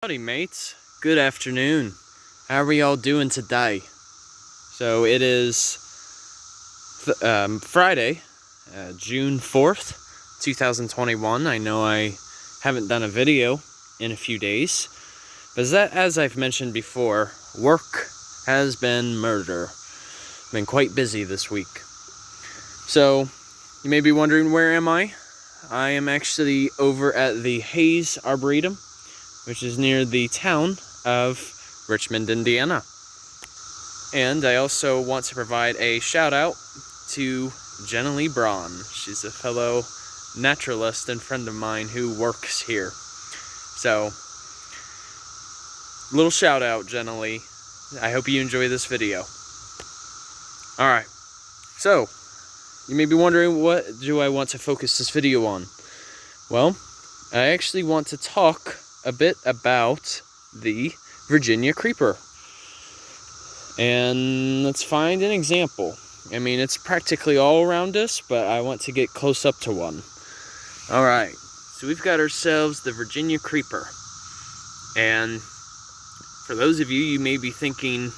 Howdy mates, good afternoon. How are y'all doing today? So it is Friday, June 4th, 2021. I know I haven't done a video in a few days, but as I've mentioned before, work has been murder. Been quite busy this week. So you may be wondering, where am I? I am actually over at the Hayes Arboretum, which is near the town of Richmond, Indiana. And I also want to provide a shout out to Jenna Lee Braun. She's a fellow naturalist and friend of mine who works here. So, little shout out, Jenna Lee. I hope you enjoy this video. Alright, so, you may be wondering, what do I want to focus this video on? Well, I actually want to talk a bit about the Virginia creeper. And let's find an example. I mean, it's practically all around us, but I want to get close up to one. Alright, so we've got ourselves the Virginia creeper. And for those of you, you may be thinking,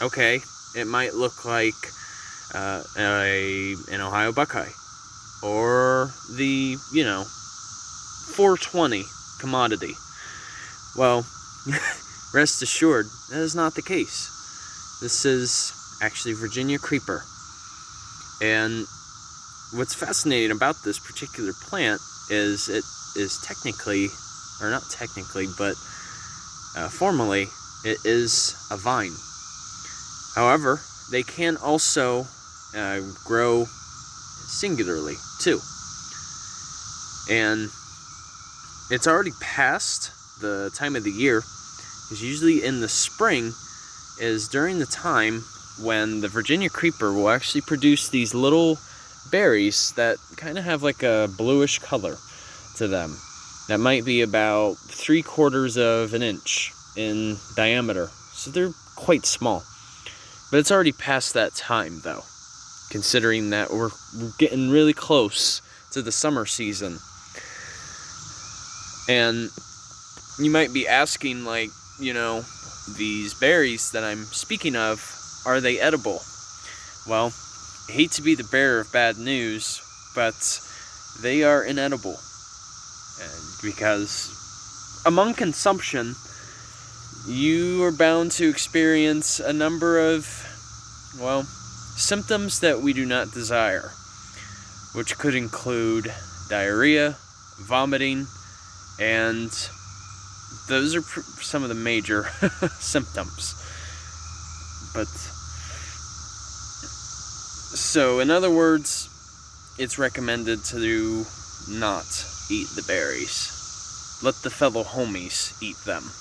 okay, it might look like an Ohio Buckeye, or the, 420 commodity. Well, rest assured, that is not the case. This is actually Virginia creeper. And what's fascinating about this particular plant is it is technically, or not technically, but formally, it is a vine. However, they can also grow singularly too. And it's already past the time of the year, because usually in the spring is during the time when the Virginia creeper will actually produce these little berries that kind of have like a bluish color to them. That might be about 3/4 of an inch in diameter, so they're quite small. But it's already past that time though, considering that we're getting really close to the summer season. And you might be asking, like, these berries that I'm speaking of, are they edible? Well, I hate to be the bearer of bad news, but they are inedible. Because among consumption, you are bound to experience a number of, symptoms that we do not desire, which could include diarrhea, vomiting, and those are some of the major symptoms. But so, in other words, it's recommended to not eat the berries. Let the fellow homies eat them,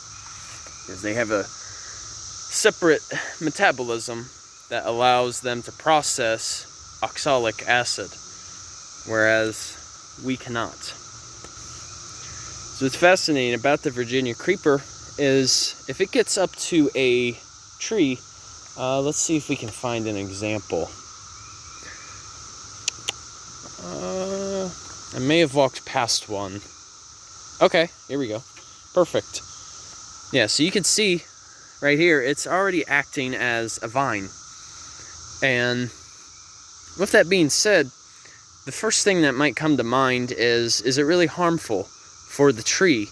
because they have a separate metabolism that allows them to process oxalic acid, whereas we cannot. So what's fascinating about the Virginia creeper is if it gets up to a tree, let's see if we can find an example. I may have walked past one. Okay, here we go. Perfect. Yeah, so you can see right here, it's already acting as a vine. And with that being said, the first thing that might come to mind is it really harmful for the tree?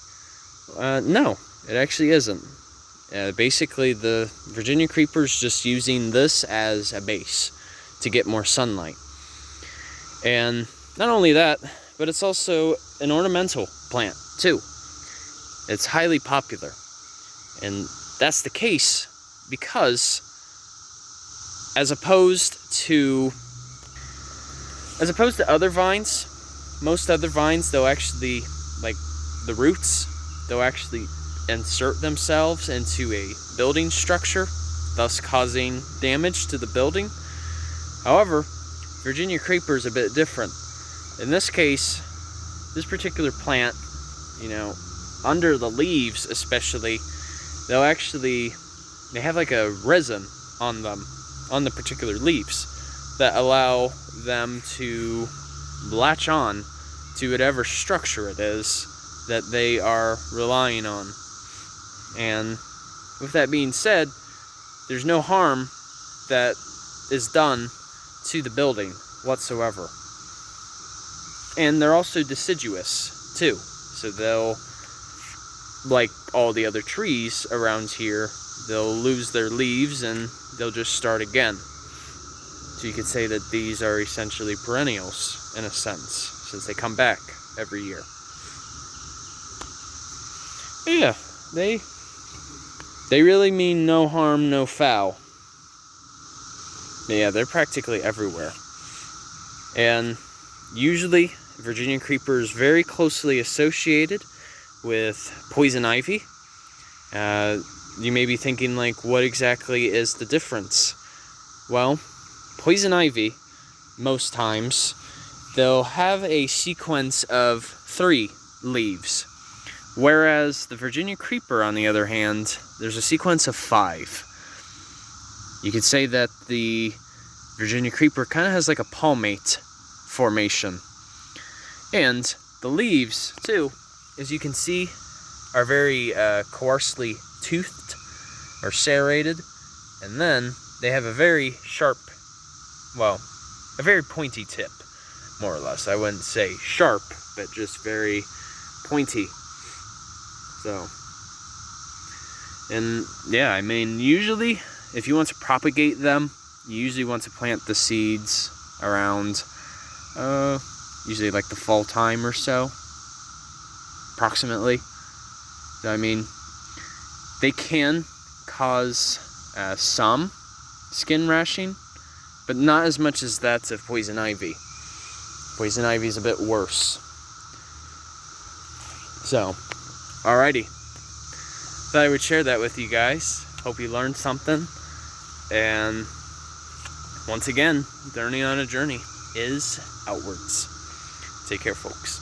No, it actually isn't. Basically, the Virginia creeper is just using this as a base to get more sunlight. And not only that, but it's also an ornamental plant too. It's highly popular. And that's the case because as opposed to other vines, most other vines, they'll actually, like the roots, they'll actually insert themselves into a building structure, thus causing damage to the building. However, Virginia creeper is a bit different. In this case, this particular plant, under the leaves especially, they have like a resin on them, on the particular leaves, that allow them to latch on to whatever structure it is that they are relying on. And with that being said, there's no harm that is done to the building whatsoever. And they're also deciduous too. So they'll, like all the other trees around here, they'll lose their leaves and they'll just start again. So you could say that these are essentially perennials in a sense, since they come back every year. But yeah, they really mean no harm, no foul. But yeah, they're practically everywhere. And usually, Virginia creeper is very closely associated with poison ivy. You may be thinking, like, what exactly is the difference? Well, poison ivy, most times, they'll have a sequence of 3 leaves. Whereas the Virginia creeper, on the other hand, there's a sequence of 5. You could say that the Virginia creeper kind of has like a palmate formation. And the leaves, too, as you can see, are very coarsely toothed or serrated. And then they have a very sharp, well, a very pointy tip, more or less. I wouldn't say sharp, but just very pointy. So, and yeah, I mean, usually, if you want to propagate them, you usually want to plant the seeds around, usually like the fall time or so, approximately. So, I mean, they can cause some skin rashing, but not as much as that of poison ivy. Poison ivy is a bit worse. So, alrighty. Thought I would share that with you guys. Hope you learned something. And once again, Journey on a Journey is outwards. Take care, folks.